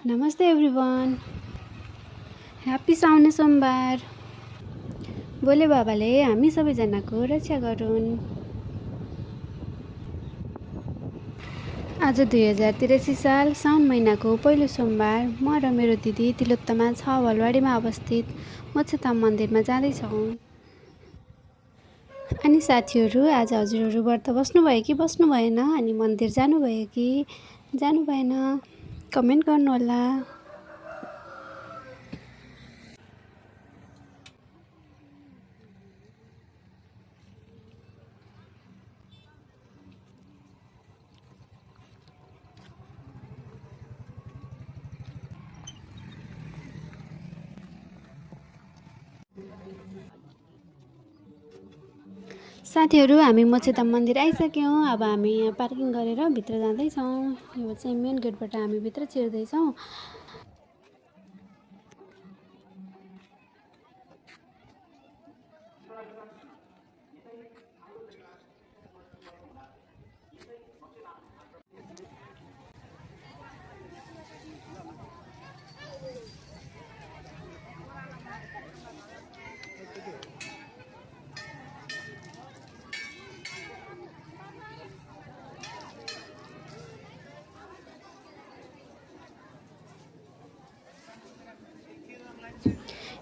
नमस्ते everyone, happy साउने सोमबार। बोले बाबाले हामी सबैजनाको रक्षा गरून्। आज 2083 साल साउन महिनाको पहिलो सोमबार म र मेरो दिदी तिलोत्तमा 6 भलवाडीमा अवस्थित मोक्षधाम मन्दिरमा जाँदैछौँ। अनि साथीहरू, आज हजुरहरू व्रत बस्नुभयो कि बस्नु भएन? अनि मन्दिर जानुभयो कि जानु भएन? कमेन्ट गर्नुहोला। साथीहरू, हामी मोक्षधाम मन्दिर आइसक्यौँ। अब हामी यहाँ पार्किङ गरेर भित्र जाँदैछौँ। यो चाहिँ मेन गेटबाट हामी भित्र छिर्दैछौँ।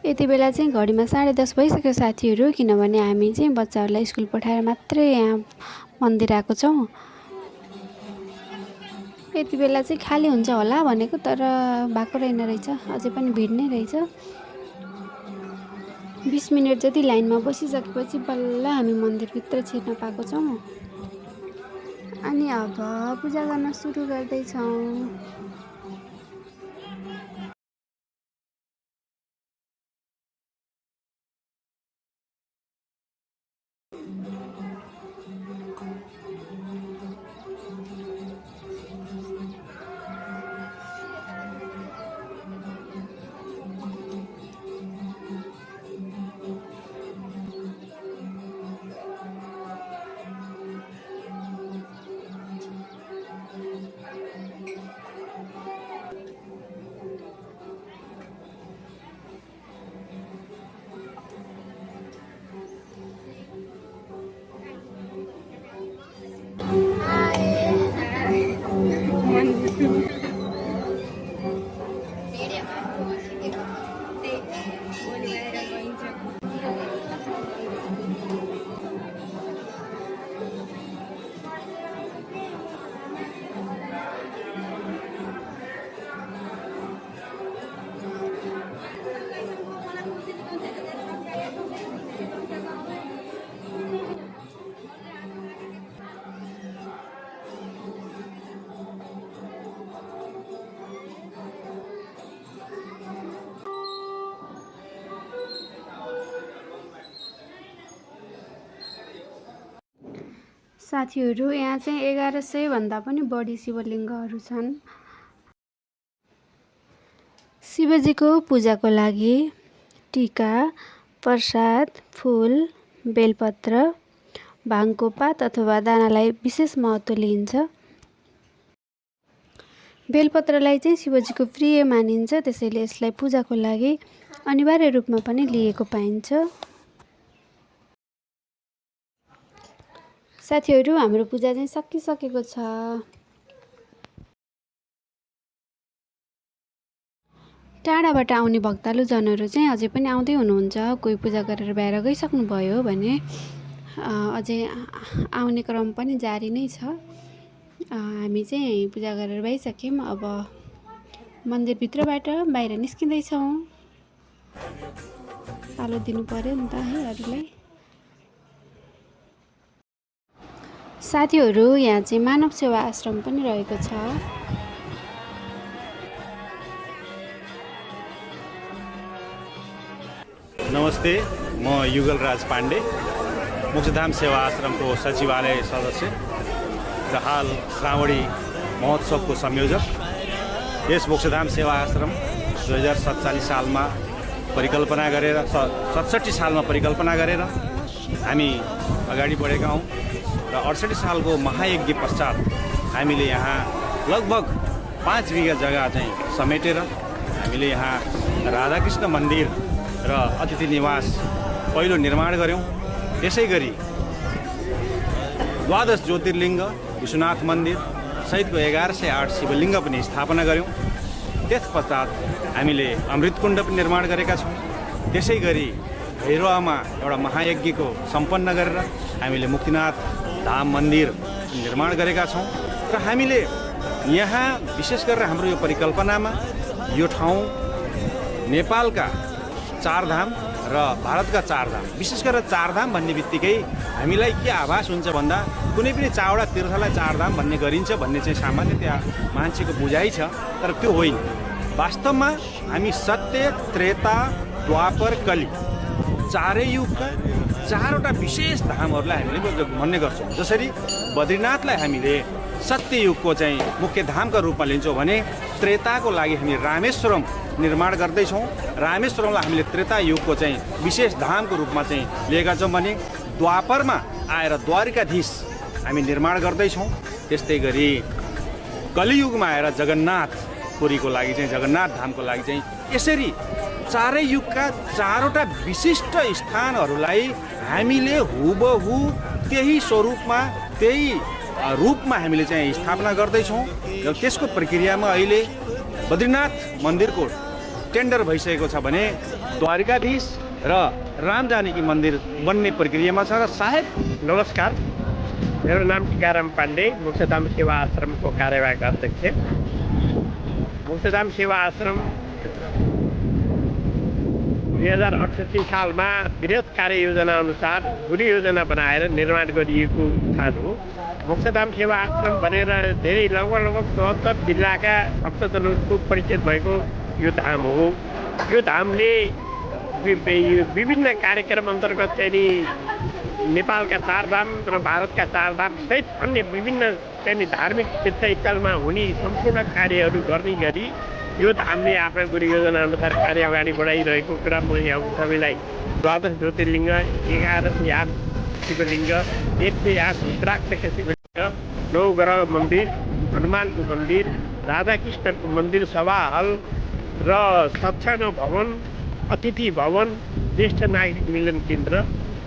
यति बेला चाहिँ घडीमा 10:30 भइसक्यो साथीहरू, किनभने हामी चाहिँ बच्चाहरूलाई स्कुल पठाएर मात्रै यहाँ मन्दिर आएको छौँ। यति बेला चाहिँ खाली हुन्छ होला भनेको, तर भएको रहेन रहेछ, अझै पनि भिड नै रहेछ। 20 मिनट जति लाइनमा बसिसकेपछि बल्ल हामी मन्दिरभित्र छिर्न पाएको छौँ। अनि अब पूजा गर्न सुरु गर्दैछौँ। साथीहरू, यहाँ चाहिँ 1100 भन्दा पनि बढी शिवलिङ्गहरू छन्। शिवजीको पूजाको लागि टीका, प्रसाद, फुल, बेलपत्र, भाङको पात अथवा दानालाई विशेष महत्त्व लिइन्छ। बेलपत्रलाई चाहिँ शिवजीको प्रिय मानिन्छ, त्यसैले यसलाई पूजाको लागि अनिवार्य रूपमा पनि लिएको पाइन्छ। साथीहरू, हाम्रो पूजा चाहिँ सकिसकेको छ। टाढाबाट आउने भक्तालु जनहरू चाहिँ अझै पनि आउँदै हुनुहुन्छ। कोही पूजा गरेर बाहिर गइसक्नुभयो भने अझै आउने क्रम पनि जारी नै छ। हामी चाहिँ पूजा गरेर भइसक्यौँ। अब मन्दिरभित्रबाट बाहिर निस्किँदैछौँ। पालो दिनु पर्यो नि त है अरूलाई। साथीहरू, यहाँ चाहिँ मानव सेवा आश्रम पनि रहेको छ। नमस्ते, म युगल राज पाण्डे, मोक्षधाम सेवा आश्रमको सचिवालय सदस्य र हाल श्रावणी महोत्सवको संयोजक। यस मोक्षधाम सेवा आश्रम 2047 सालमा परिकल्पना गरेर 67 सालमा परिकल्पना गरेर हामी अगाडि बढेका हौँ र 68 सालको महायज्ञ पश्चात हामीले यहाँ लगभग 5 बिघा जग्गा चाहिँ समेटेर हामीले यहाँ राधाकृष्ण मन्दिर र अतिथि निवास पहिलो निर्माण गऱ्यौँ। त्यसै गरी 12 ज्योतिर्लिङ्ग विश्वनाथ मन्दिर सहितको 1108 शिवलिङ्ग पनि स्थापना गऱ्यौँ। त्यस पश्चात हामीले अमृतकुण्ड पनि निर्माण गरेका छौँ। त्यसै गरी भैरवामा एउटा महायज्ञको सम्पन्न गरेर हामीले मुक्तिनाथ धाम मन्दिर निर्माण गरेका छौँ। र हामीले यहाँ विशेष गरेर हाम्रो यो परिकल्पनामा यो ठाउँ नेपालका 4 धाम र भारतका 4 धाम, विशेष गरेर 4 धाम भन्ने बित्तिकै हामीलाई के आभास हुन्छ भन्दा कुनै पनि 4वटा तीर्थलाई 4 धाम भन्ने गरिन्छ भन्ने चाहिँ सामान्यतया मान्छेको बुझाइ छ। तर त्यो होइन। वास्तवमा हामी सत्य, त्रेता, द्वापर, कली 4 युगका 4वटा विशेष धामहरूलाई हामीले भन्ने गर्छौँ। जसरी बद्रीनाथलाई हामीले सत्य युगको चाहिँ मुख्य धामका रूपमा लिन्छौँ भने त्रेताको लागि हामी रामेश्वरम निर्माण गर्दैछौँ। रामेश्वरमलाई हामीले त्रेता युगको चाहिँ विशेष धामको रूपमा चाहिँ लिएका छौँ भने द्वापरमा आएर द्वारिकाधीश हामी निर्माण गर्दैछौँ। त्यस्तै गरी कलियुगमा आएर जगन्नाथपुरीको लागि चाहिँ जगन्नाथ धामको लागि चाहिँ यसरी 4 युगका 4वटा विशिष्ट स्थानहरूलाई हामीले हुबहु त्यही स्वरूपमा त्यही रूपमा हामीले चाहिँ स्थापना गर्दैछौँ। र त्यसको प्रक्रियामा अहिले बद्रीनाथ मन्दिरको टेन्डर भइसकेको छ भने द्वारिकाधीश र रामजानकी मन्दिर बन्ने प्रक्रियामा छ। र सायद नमस्कार, मेरो नाम टीकाराम पाण्डे, मोक्षधाम सेवा आश्रमको कार्यवाहक अध्यक्ष। मोक्षधाम सेवा आश्रम 2068 सालमा वृहत कार्ययोजना अनुसार गुरु योजना बनाएर निर्माण गरिएको स्थान हो। मोक्षधाम सेवा आश्रम भनेर धेरै लगभग 74 जिल्लाका भक्तजनहरूको परिचित भएको यो धाम हो। यो धामले विभिन्न कार्यक्रम अन्तर्गत चाहिँ नेपालका 4 धाम र भारतका 4 धाम सहित अन्य विभिन्न चाहिँ धार्मिक तीर्थस्थलमा हुने सम्पूर्ण कार्यहरू गर्ने गरी यो धामले आफ्ना गुरु योजना अनुसार कार्य अगाडि बढाइरहेको कुरा म यहाँ सबैलाई 12 ज्योतिर्लिङ्ग, 1108 शिवलिङ्ग, 108 रुद्राक्षका शिवलिङ्ग, 9 ग्रह मन्दिर, हनुमानको मन्दिर, राधाकृष्णको मन्दिर, सभा हल र सत्सङ्ग भवन, अतिथि भवन, ज्येष्ठ नागरिक मिलन केन्द्र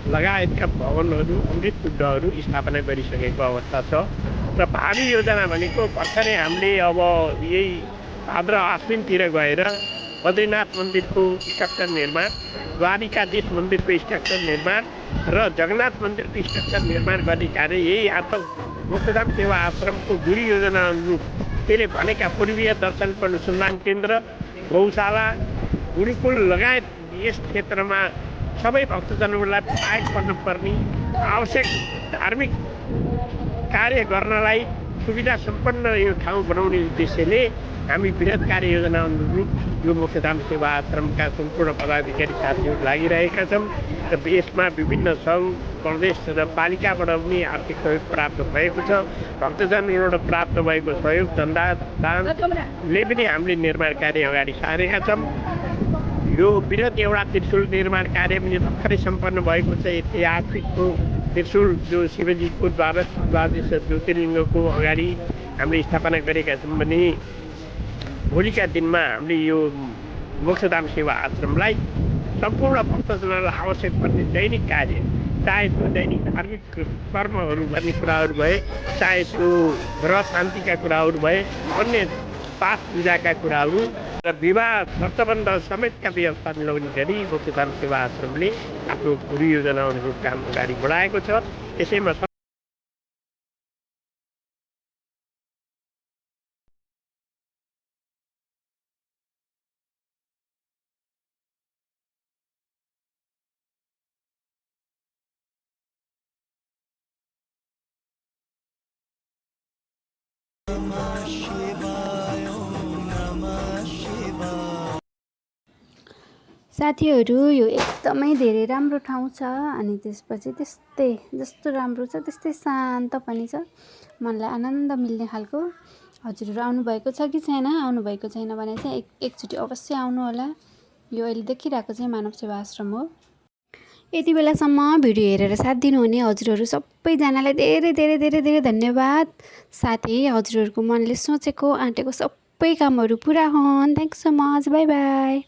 लगायतका भवनहरू, अमृतकुण्डहरू स्थापना गरिसकेको अवस्था छ। र भावी योजना भनेको भर्खरै हामीले अब यही भाद्र आश्विनतिर गएर बद्रीनाथ मन्दिरको स्ट्रक्चर निर्माण, द्वारिकाधीश मन्दिरको स्ट्रक्चर निर्माण र जगन्नाथ मन्दिरको स्ट्रक्चर निर्माण गर्ने कार्य यही मोक्षधाम सेवा आश्रमको गुरु योजना अनुरूप त्यसले भनेका पूर्वीय दर्शन अनुसन्धान केन्द्र, गौशाला, गुरुकुल लगायत यस क्षेत्रमा सबै भक्तजनहरूलाई पाएक पर्नुपर्ने आवश्यक धार्मिक कार्य गर्नलाई सुविधा सम्पन्न यो ठाउँ बनाउने उद्देश्यले हामी वृहत कार्ययोजना अनुरूप यो मोक्षधाम सेवा आश्रमका सम्पूर्ण पदाधिकारी साथीहरू लागिरहेका छौँ। र यसमा विभिन्न सङ्घ, प्रदेश र पालिकाबाट पनि आर्थिक सहयोग प्राप्त भएको छ। भक्तजनहरूबाट प्राप्त भएको सहयोग चन्दा दानले पनि हामीले निर्माण कार्य अगाडि सारेका छौँ। यो वृहत एउटा त्रिशुल निर्माण कार्य पनि भर्खरै सम्पन्न भएको छ। ऐतिहासिकको त्रिशुल जो शिवजीको 12 ज्योतिर्लिङ्गको अगाडि हामीले स्थापना गरेका छौँ भने भोलिका दिनमा हामीले यो मोक्षधाम सेवा आश्रमलाई सम्पूर्ण भक्तजनलाई आवश्यक पर्ने दैनिक कार्य, चाहे त्यो दैनिक धार्मिक कर्महरू भन्ने कुराहरू भए, चाहे त्यो ग्रह शान्तिका कुराहरू भए, अन्य पाठ पूजाका कुराहरू र विवाह व्रतबन्ध समेतका व्यवस्था मिलाउने गरी मोक्षधाम सेवा आश्रमले आफ्नो गुरु योजना अनुरूप काम अगाडि बढाएको छ। यसैमा साथीहरू, यो एकदमै धेरै राम्रो ठाउँ छ। अनि त्यसपछि त्यस्तै जस्तो राम्रो छ त्यस्तै शान्त पनि छ, मनलाई आनन्द मिल्ने खालको। हजुरहरू आउनुभएको छ कि छैन? आउनुभएको छैन भने चाहिँ एकचोटि अवश्य आउनु होला। यो अहिले देखिरहेको चाहिँ मानव सेवा आश्रम हो। यति बेलासम्म भिडियो हेरेर साथ दिनुहुने हजुरहरू सबैजनालाई धेरै धेरै धेरै धेरै धन्यवाद। साथै हजुरहरूको मनले सोचेको आँटेको सब सबै कामहरू पुरा हुन्। Thanks so much, by by.